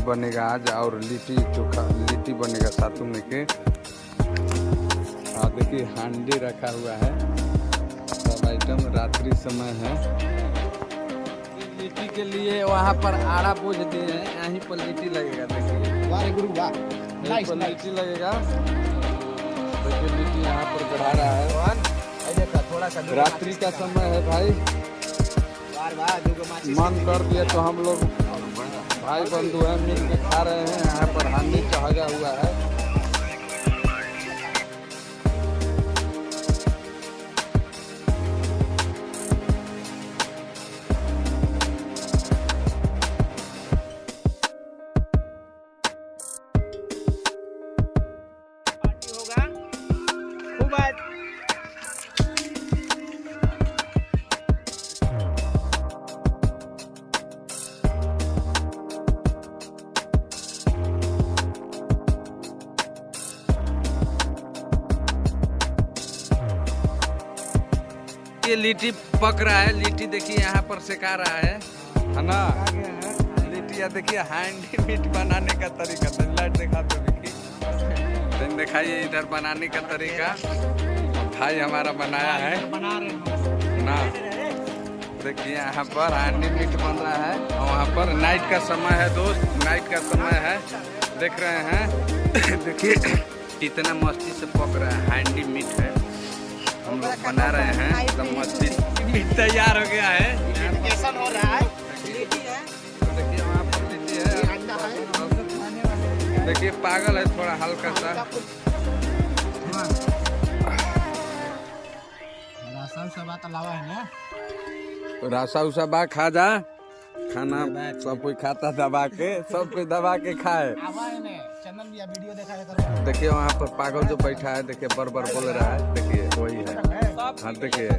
बनेगा आज और लिट्टी चोखा लिट्टी बनेगा सातों में के। देखिए हांडी रखा हुआ है, सब आइटम रात्रि समय है। लिट्टी के लिए वहाँ पर आड़ा बोझ दिए हैं, यहीं पर लिट्टी लगेगा। देखिए वाह गुरु वाह, यहीं पर लिट्टी लगेगा। देखिए लिट्टी यहाँ पर गढ़ा रहा है। थोड़ा सा रात्रि का समय है भाई, मन कर दिया तो हम लोग भाई बंधु हैं मिल के खा रहे हैं। यहाँ पर हांडी चढ़ा हुआ है। ये लिट्टी पक रहा है। लिट्टी देखिए यहाँ पर सेका रहा है ना। लिट्टी या देखिए हांडी मीट बनाने का तरीका, तो लाइट दिखा दो विकी, दिखाइए इधर बनाने का तरीका। भाई हमारा बनाया है ना। देखिए यहाँ पर हांडी मीट बन रहा है और वहाँ पर नाइट का समय है दोस्त, नाइट का समय है, देख रहे हैं। देखिए कितना मस्ती से पक रहा है। हांडी मीट है, हम लोग बना रहे हैं, सब मस्ती मीट तैयार हो गया है। हो रहा है। देखिए वहाँ पर लिट्टी है, देखिए पागल है थोड़ा हल्का सा। रासा उसा बा खा जा, खाना सब कोई खाता दबा के, सब कोई दबा के खाए। देखिए वहाँ पर पागल जो बैठा है, देखिए बर बर बोल रहा है, देखिए वही है। हाँ देखिए